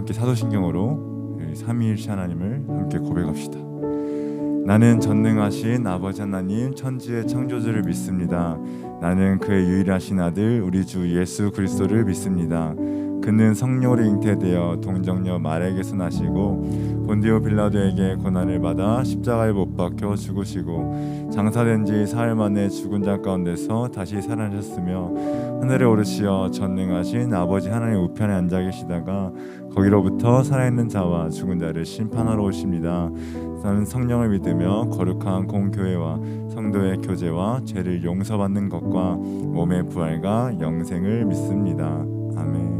함께 사도신경으로 삼위일체 하나님을 함께 고백합시다. 나는 전능하신 아버지 하나님 천지의 창조주를 믿습니다. 나는 그의 유일하신 아들 우리 주 예수 그리스도를 믿습니다. 그는 성령으로 잉태되어 동정녀 마리아에게서 나시고 본디오 빌라도에게 고난을 받아 십자가에 못 박혀 죽으시고 장사된 지 사흘 만에 죽은 자 가운데서 다시 살아나셨으며 하늘에 오르시어 전능하신 아버지 하나님 우편에 앉아 계시다가 거기로부터 살아있는 자와 죽은 자를 심판하러 오십니다. 나는 성령을 믿으며 거룩한 공교회와 성도의 교제와 죄를 용서받는 것과 몸의 부활과 영생을 믿습니다. 아멘.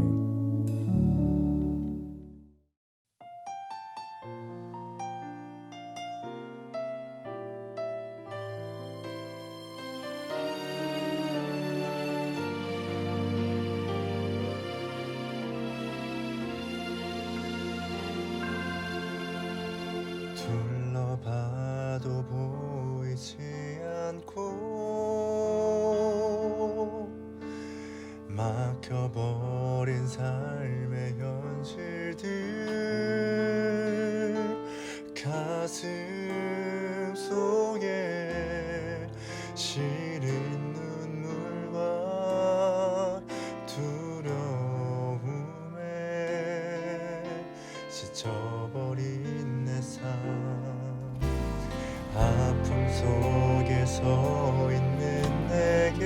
둘러봐도 보이지 않고 막혀버린 삶의 현실들 가슴 속에 시린 눈물과 두려움에 지쳐버린 내 삶 아픔 속에 서 있는 내게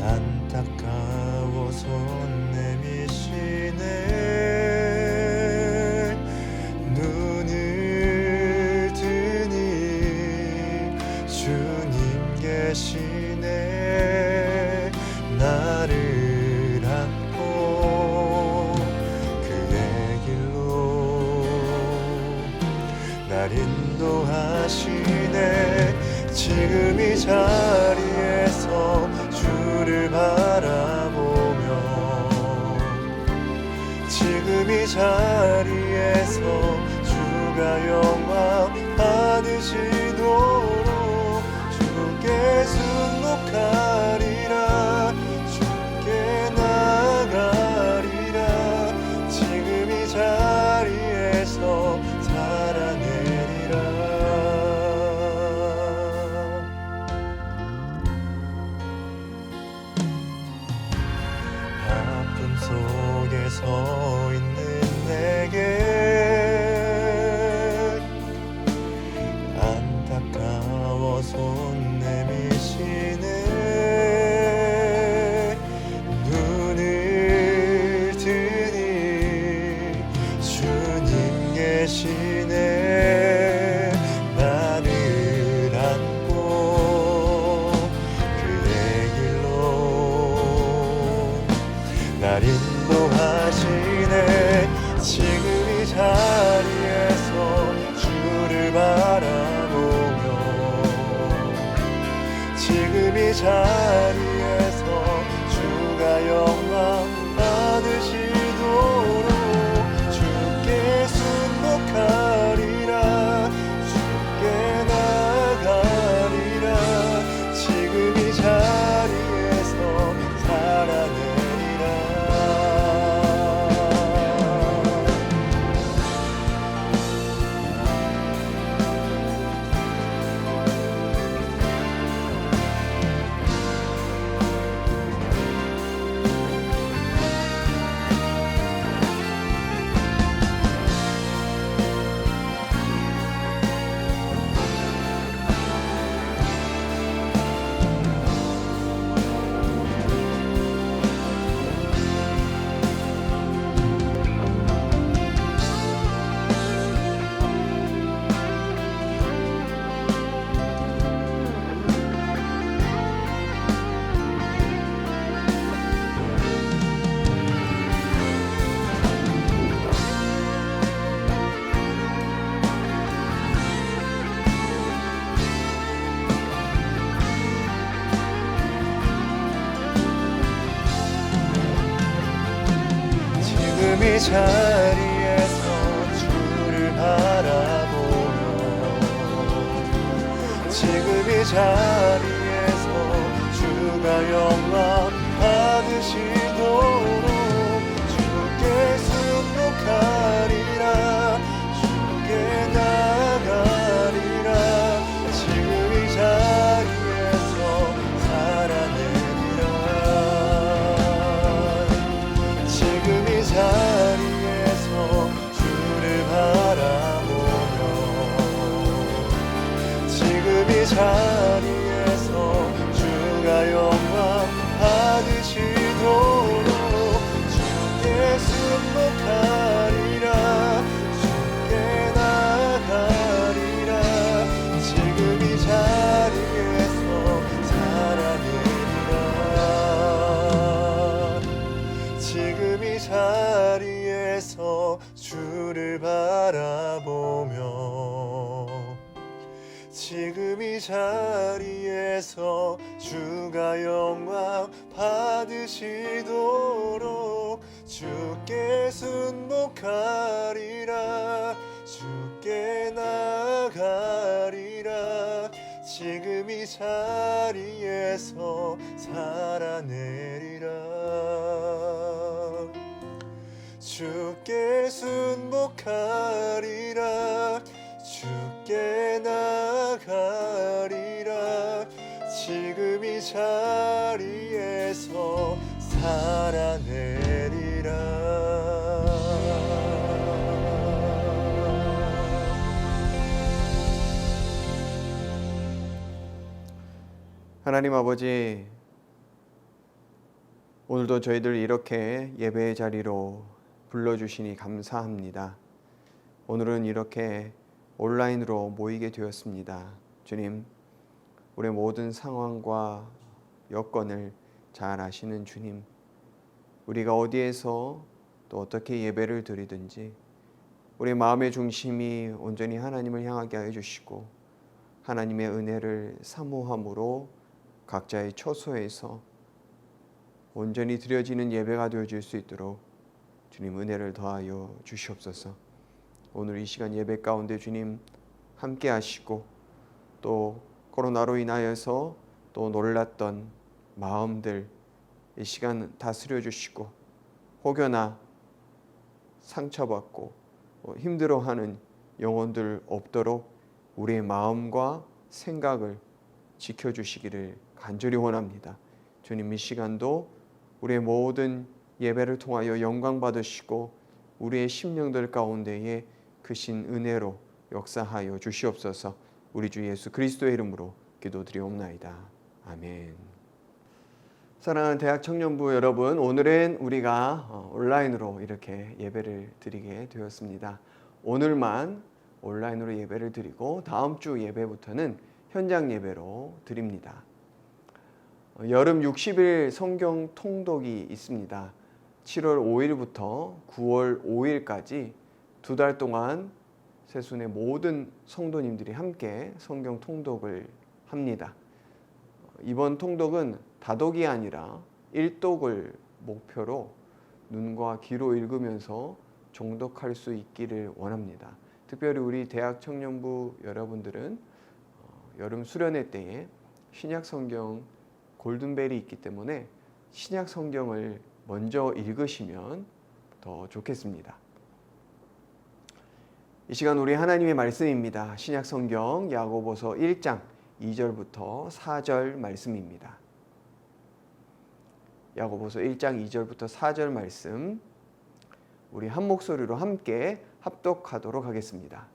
안타까워 손 내미시네 눈을 뜨니 주님 계시네 나를 안고 그의 길로 날 인도하시네 지금 이 자리에서 주를 바라보며 지금 이 자리에서 주가 영광 받으시도록 주께 순복하리라 주께 나가리라 지금 이 자리에서 살아내리라 아픔 속에 서 있는 내게 안타까워 손 내미시네 눈을 뜨니 주님 계시네 나를 안고 그의 길로 날 인도하시네 지금 이 자리에서 주를 바라보며 지금 이 자리에서 주가 영광 받으시도록 주께 순복하리라 주께 나가리라 지금 이 자리에서 살아내리라 지금 이 자리에서 주를 바라보며 지금 이 자리에서 주가 영광 받으시도록 자리에서 주를 바라보며 지금 이 자리에서 주가 영광 받으시도록 주께 순복하리라 주께 나아가리라 지금 이 자리에서 살아내리라 주께 순복하리라 주께 나아가리라 지금 이 자리에서 살아내리라 하나님 아버지, 오늘도 저희들 이렇게 예배의 자리로 불러주시니 감사합니다. 오늘은 이렇게 온라인으로 모이게 되었습니다. 주님, 우리의 모든 상황과 여건을 잘 아시는 주님, 우리가 어디에서 또 어떻게 예배를 드리든지 우리의 마음의 중심이 온전히 하나님을 향하게 하여 주시고 하나님의 은혜를 사모함으로 각자의 처소에서 온전히 드려지는 예배가 되어질 수 있도록 주님 은혜를 더하여 주시옵소서. 오늘 이 시간 예배 가운데 주님 함께 하시고 또 코로나로 인하여서 또 놀랐던 마음들 이 시간 다스려 주시고 혹여나 상처받고 힘들어하는 영혼들 없도록 우리의 마음과 생각을 지켜주시기를 간절히 원합니다. 주님 이 시간도 우리의 모든 예배를 통하여 영광 받으시고 우리의 심령들 가운데에 크신 은혜로 역사하여 주시옵소서. 우리 주 예수 그리스도의 이름으로 기도드리옵나이다. 아멘. 사랑하는 대학 청년부 여러분, 오늘은 우리가 온라인으로 이렇게 예배를 드리게 되었습니다. 오늘만 온라인으로 예배를 드리고 다음 주 예배부터는 현장 예배로 드립니다. 여름 60일 성경 통독이 있습니다. 7월 5일부터 9월 5일까지 2달 동안 세순의 모든 성도님들이 함께 성경 통독을 합니다. 이번 통독은 다독이 아니라 일독을 목표로 눈과 귀로 읽으면서 정독할 수 있기를 원합니다. 특별히 우리 대학 청년부 여러분들은 여름 수련회 때에 신약 성경 골든벨이 있기 때문에 신약 성경을 먼저 읽으시면 더 좋겠습니다. 이 시간 우리 하나님의 말씀입니다. 신약 성경 야고보서 1장 2절부터 4절 말씀입니다. 야고보서 1장 2절부터 4절 말씀 우리 한 목소리로 함께 합독하도록 하겠습니다.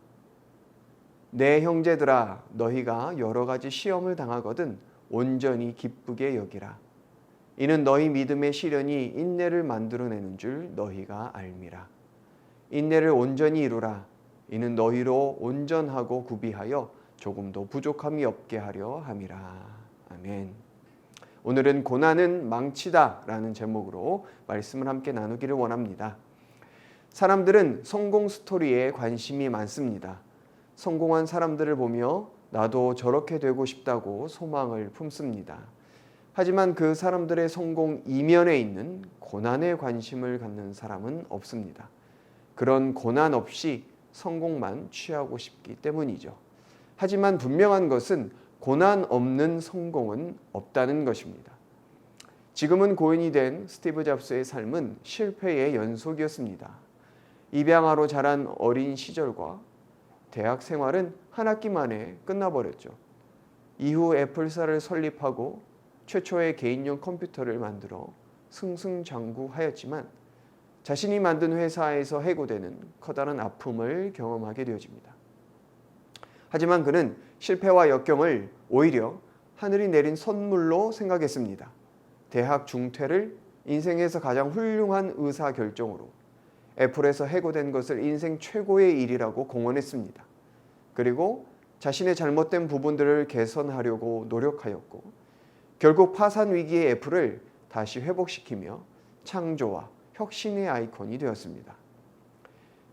내 형제들아, 너희가 여러 가지 시험을 당하거든 온전히 기쁘게 여기라. 이는 너희 믿음의 시련이 인내를 만들어내는 줄 너희가 알미라. 인내를 온전히 이루라. 이는 너희로 온전하고 구비하여 조금도 부족함이 없게 하려 함이라. 아멘. 오늘은 고난은 망치다 라는 제목으로 말씀을 함께 나누기를 원합니다. 사람들은 성공 스토리에 관심이 많습니다. 성공한 사람들을 보며 나도 저렇게 되고 싶다고 소망을 품습니다. 하지만 그 사람들의 성공 이면에 있는 고난에 관심을 갖는 사람은 없습니다. 그런 고난 없이 성공만 취하고 싶기 때문이죠. 하지만 분명한 것은 고난 없는 성공은 없다는 것입니다. 지금은 고인이 된 스티브 잡스의 삶은 실패의 연속이었습니다. 입양아로 자란 어린 시절과 대학 생활은 한 학기 만에 끝나버렸죠. 이후 애플사를 설립하고 최초의 개인용 컴퓨터를 만들어 승승장구하였지만 자신이 만든 회사에서 해고되는 커다란 아픔을 경험하게 되어집니다. 하지만 그는 실패와 역경을 오히려 하늘이 내린 선물로 생각했습니다. 대학 중퇴를 인생에서 가장 훌륭한 의사결정으로 애플에서 해고된 것을 인생 최고의 일이라고 공언했습니다. 그리고 자신의 잘못된 부분들을 개선하려고 노력하였고 결국 파산 위기의 애플을 다시 회복시키며 창조와 혁신의 아이콘이 되었습니다.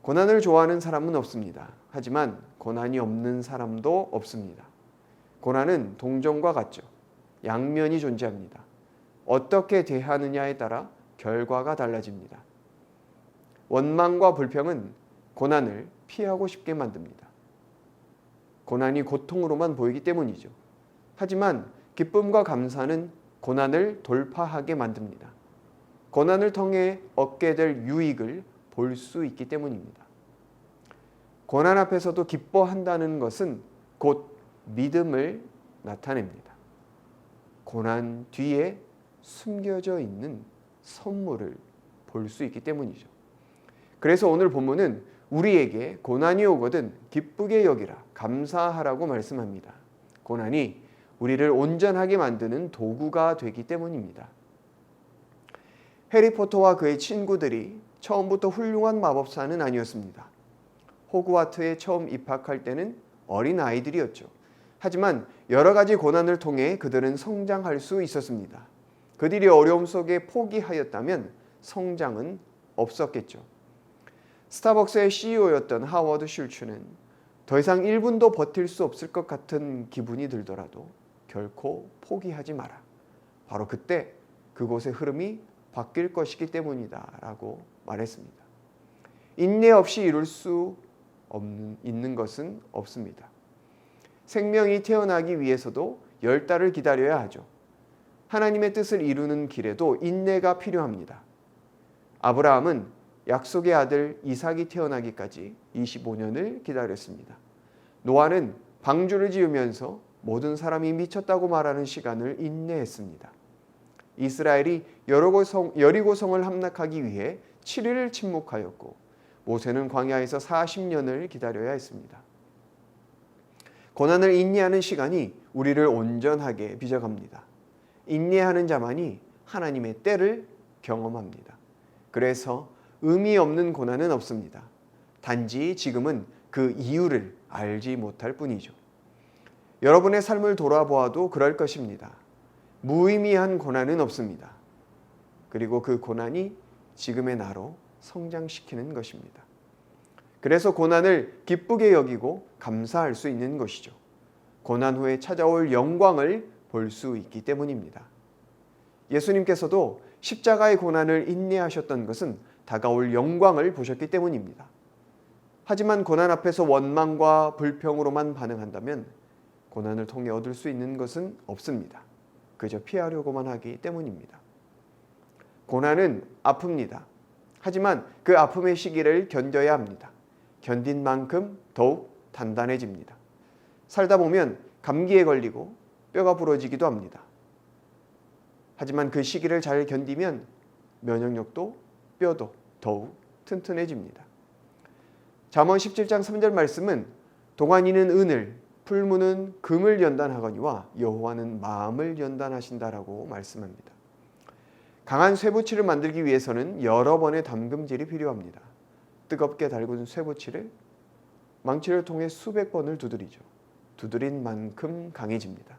고난을 좋아하는 사람은 없습니다. 하지만 고난이 없는 사람도 없습니다. 고난은 동정과 같죠. 양면이 존재합니다. 어떻게 대하느냐에 따라 결과가 달라집니다. 원망과 불평은 고난을 피하고 싶게 만듭니다. 고난이 고통으로만 보이기 때문이죠. 하지만 기쁨과 감사는 고난을 돌파하게 만듭니다. 고난을 통해 얻게 될 유익을 볼 수 있기 때문입니다. 고난 앞에서도 기뻐한다는 것은 곧 믿음을 나타냅니다. 고난 뒤에 숨겨져 있는 선물을 볼 수 있기 때문이죠. 그래서 오늘 본문은 우리에게 고난이 오거든 기쁘게 여기라, 감사하라고 말씀합니다. 고난이 우리를 온전하게 만드는 도구가 되기 때문입니다. 해리포터와 그의 친구들이 처음부터 훌륭한 마법사는 아니었습니다. 호그와트에 처음 입학할 때는 어린 아이들이었죠. 하지만 여러 가지 고난을 통해 그들은 성장할 수 있었습니다. 그들이 어려움 속에 포기하였다면 성장은 없었겠죠. 스타벅스의 CEO였던 하워드 슐츠는 더 이상 1분도 버틸 수 없을 것 같은 기분이 들더라도 결코 포기하지 마라. 바로 그때 그곳의 흐름이 바뀔 것이기 때문이다 라고 말했습니다. 인내 없이 이룰 수 있는 것은 없습니다. 생명이 태어나기 위해서도 10달을 기다려야 하죠. 하나님의 뜻을 이루는 길에도 인내가 필요합니다. 아브라함은 약속의 아들 이삭이 태어나기까지 25년을 기다렸습니다. 노아는 방주를 지으면서 모든 사람이 미쳤다고 말하는 시간을 인내했습니다. 이스라엘이 여리고성을 함락하기 위해 7일을 침묵하였고 모세는 광야에서 40년을 기다려야 했습니다. 고난을 인내하는 시간이 우리를 온전하게 빚어갑니다. 인내하는 자만이 하나님의 때를 경험합니다. 그래서 의미 없는 고난은 없습니다. 단지 지금은 그 이유를 알지 못할 뿐이죠. 여러분의 삶을 돌아보아도 그럴 것입니다. 무의미한 고난은 없습니다. 그리고 그 고난이 지금의 나로 성장시키는 것입니다. 그래서 고난을 기쁘게 여기고 감사할 수 있는 것이죠. 고난 후에 찾아올 영광을 볼 수 있기 때문입니다. 예수님께서도 십자가의 고난을 인내하셨던 것은 다가올 영광을 보셨기 때문입니다. 하지만 고난 앞에서 원망과 불평으로만 반응한다면 고난을 통해 얻을 수 있는 것은 없습니다. 그저 피하려고만 하기 때문입니다. 고난은 아픕니다. 하지만 그 아픔의 시기를 견뎌야 합니다. 견딘 만큼 더욱 단단해집니다. 살다 보면 감기에 걸리고 뼈가 부러지기도 합니다. 하지만 그 시기를 잘 견디면 면역력도 뼈도 더욱 튼튼해집니다. 잠언 17장 3절 말씀은 동안이는 은을, 풀무는 금을 연단하거니와 여호와는 마음을 연단하신다라고 말씀합니다. 강한 쇠붙이를 만들기 위해서는 여러 번의 담금질이 필요합니다. 뜨겁게 달군 쇠붙이를 망치를 통해 수백 번을 두드리죠. 두드린 만큼 강해집니다.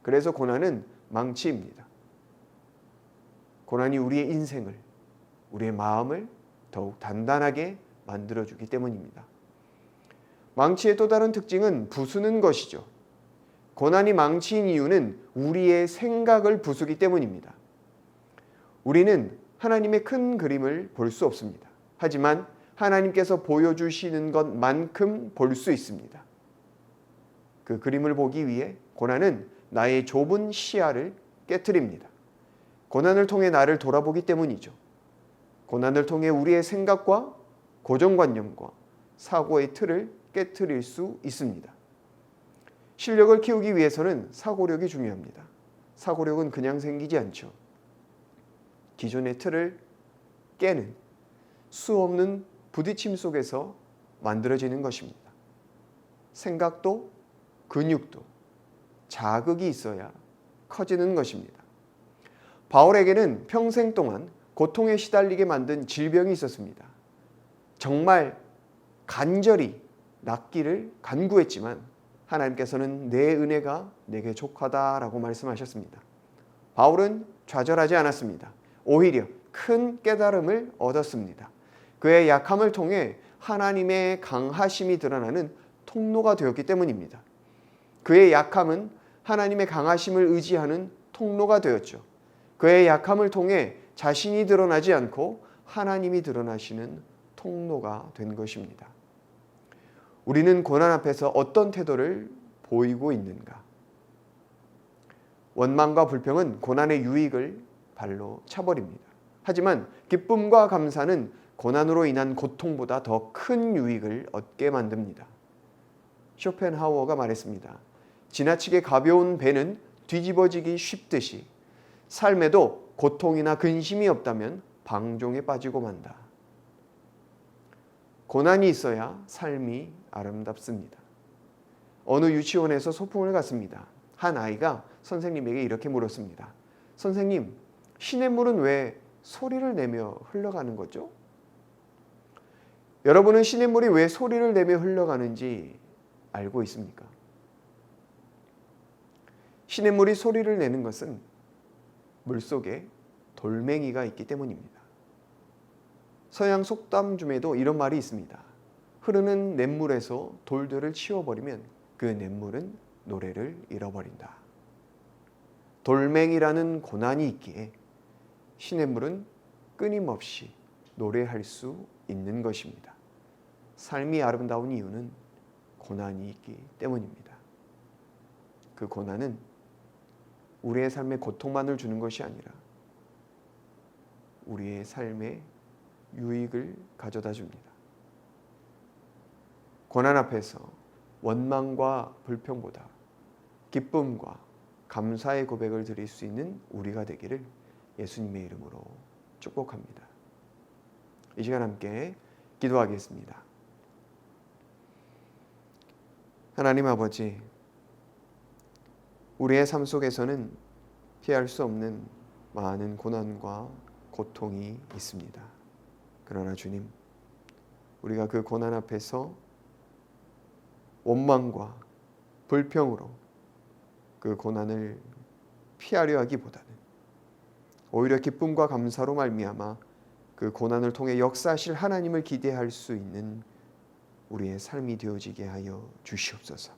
그래서 고난은 망치입니다. 고난이 우리의 인생을, 우리의 마음을 더욱 단단하게 만들어주기 때문입니다. 망치의 또 다른 특징은 부수는 것이죠. 고난이 망치인 이유는 우리의 생각을 부수기 때문입니다. 우리는 하나님의 큰 그림을 볼 수 없습니다. 하지만 하나님께서 보여주시는 것만큼 볼 수 있습니다. 그 그림을 보기 위해 고난은 나의 좁은 시야를 깨트립니다. 고난을 통해 나를 돌아보기 때문이죠. 고난을 통해 우리의 생각과 고정관념과 사고의 틀을 깨트릴 수 있습니다. 실력을 키우기 위해서는 사고력이 중요합니다. 사고력은 그냥 생기지 않죠. 기존의 틀을 깨는 수없는 부딪힘 속에서 만들어지는 것입니다. 생각도 근육도 자극이 있어야 커지는 것입니다. 바울에게는 평생 동안 고통에 시달리게 만든 질병이 있었습니다. 정말 간절히 낫기를 간구했지만 하나님께서는 내 은혜가 내게 족하다라고 말씀하셨습니다. 바울은 좌절하지 않았습니다. 오히려 큰 깨달음을 얻었습니다. 그의 약함을 통해 하나님의 강하심이 드러나는 통로가 되었기 때문입니다. 그의 약함은 하나님의 강하심을 의지하는 통로가 되었죠. 그의 약함을 통해 자신이 드러나지 않고 하나님이 드러나시는 통로가 된 것입니다. 우리는 고난 앞에서 어떤 태도를 보이고 있는가? 원망과 불평은 고난의 유익을 발로 차버립니다. 하지만 기쁨과 감사는 고난으로 인한 고통보다 더 큰 유익을 얻게 만듭니다. 쇼펜하우어가 말했습니다. 지나치게 가벼운 배는 뒤집어지기 쉽듯이 삶에도 고통이나 근심이 없다면 방종에 빠지고 만다. 고난이 있어야 삶이 아름답습니다. 어느 유치원에서 소풍을 갔습니다. 한 아이가 선생님에게 이렇게 물었습니다. 선생님, 시냇물은 왜 소리를 내며 흘러가는 거죠? 여러분은 시냇물이 왜 소리를 내며 흘러가는지 알고 있습니까? 시냇물이 소리를 내는 것은 물속에 돌멩이가 있기 때문입니다. 서양 속담 중에도 이런 말이 있습니다. 흐르는 냇물에서 돌들을 치워버리면 그 냇물은 노래를 잃어버린다. 돌멩이라는 고난이 있기에 시냇물은 끊임없이 노래할 수 있는 것입니다. 삶이 아름다운 이유는 고난이 있기 때문입니다. 그 고난은 우리의 삶에 고통만을 주는 것이 아니라 우리의 삶에 유익을 가져다 줍니다. 고난 앞에서 원망과 불평보다 기쁨과 감사의 고백을 드릴 수 있는 우리가 되기를 예수님의 이름으로 축복합니다. 이 시간 함께 기도하겠습니다. 하나님 아버지, 우리의 삶 속에서는 피할 수 없는 많은 고난과 고통이 있습니다. 그러나 주님, 우리가 그 고난 앞에서 원망과 불평으로 그 고난을 피하려 하기보다는 오히려 기쁨과 감사로 말미암아 그 고난을 통해 역사하실 하나님을 기대할 수 있는 우리의 삶이 되어지게 하여 주시옵소서.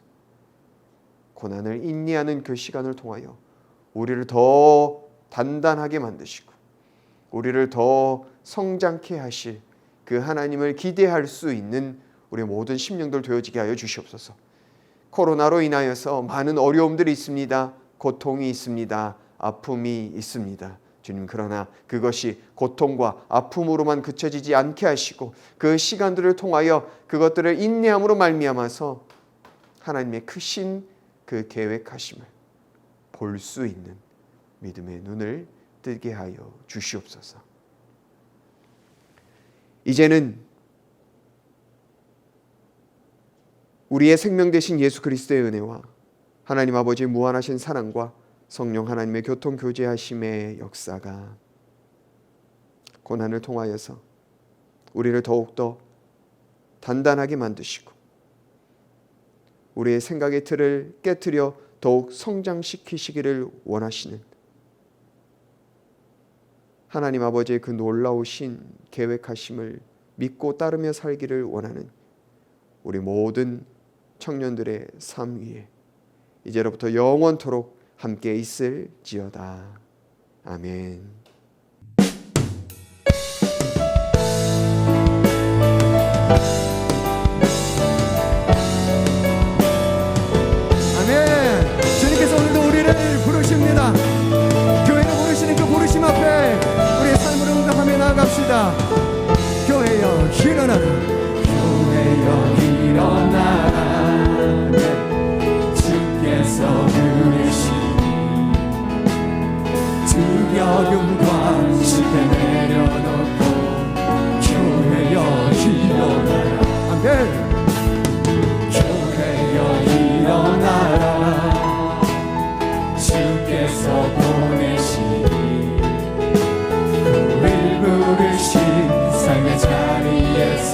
고난을 인내하는 그 시간을 통하여 우리를 더 단단하게 만드시고 우리를 더 성장케 하실 그 하나님을 기대할 수 있는 우리 모든 심령들 되어지게 하여 주시옵소서. 코로나로 인하여서 많은 어려움들이 있습니다. 고통이 있습니다. 아픔이 있습니다. 주님, 그러나 그것이 고통과 아픔으로만 그쳐지지 않게 하시고 그 시간들을 통하여 그것들을 인내함으로 말미암아서 하나님의 크신 그 계획하심을 볼 수 있는 믿음의 눈을 뜨게 하여 주시옵소서. 이제는 우리의 생명 되신 예수 그리스도의 은혜와 하나님 아버지의 무한하신 사랑과 성령 하나님의 교통 교제하심의 역사가 고난을 통하여서 우리를 더욱더 단단하게 만드시고 우리의 생각의 틀을 깨트려 더욱 성장시키시기를 원하시는 하나님 아버지의 그 놀라우신 계획하심을 믿고 따르며 살기를 원하는 우리 모든 청년들의 삶 위에 이제로부터 영원토록 함께 있을지어다. 아멘. 아멘. 주님께서 오늘도 우리를 부르십니다. 교회를 부르시는 그 부르심 앞에 우리의 삶을 응답하며 나아갑시다. 교회여 일어나라. 교회여 일어나라. 주께서 부르시니 두려움과 실패 내려놓고 교회여 일어나라. 아멘. 교회여 일어나라. 주께서 보내시니 그를 부르신 삶의 자리에서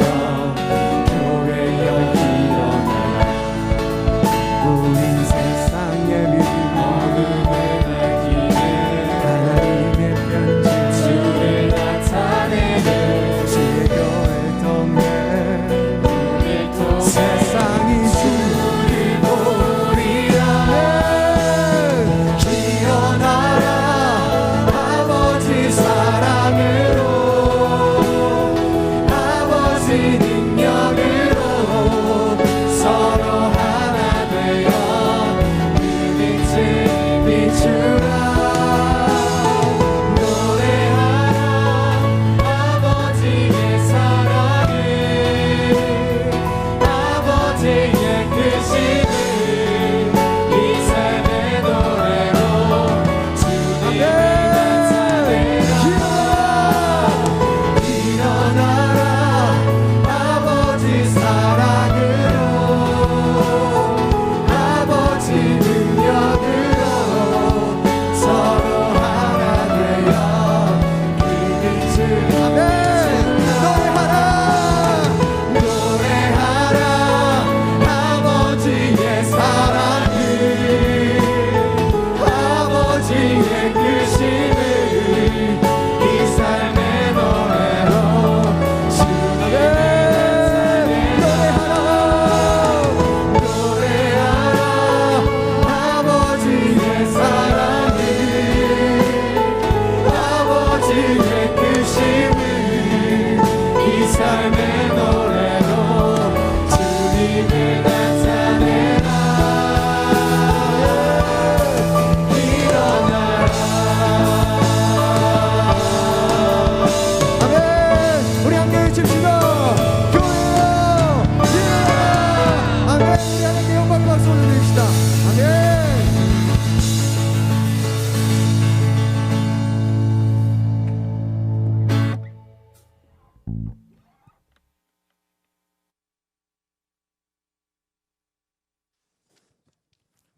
교회여 일어나라. 우린 세상의 믿음 어둠에 밝히는 하나님의 편지 주의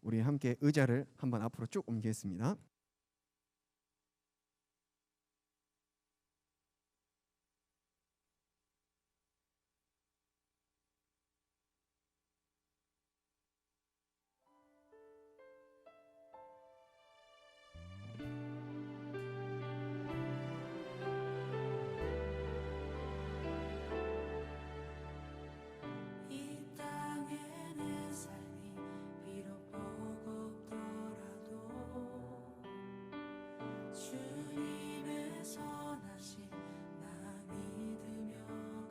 우리 함께 의자를 한번 앞으로 쭉 옮기겠습니다.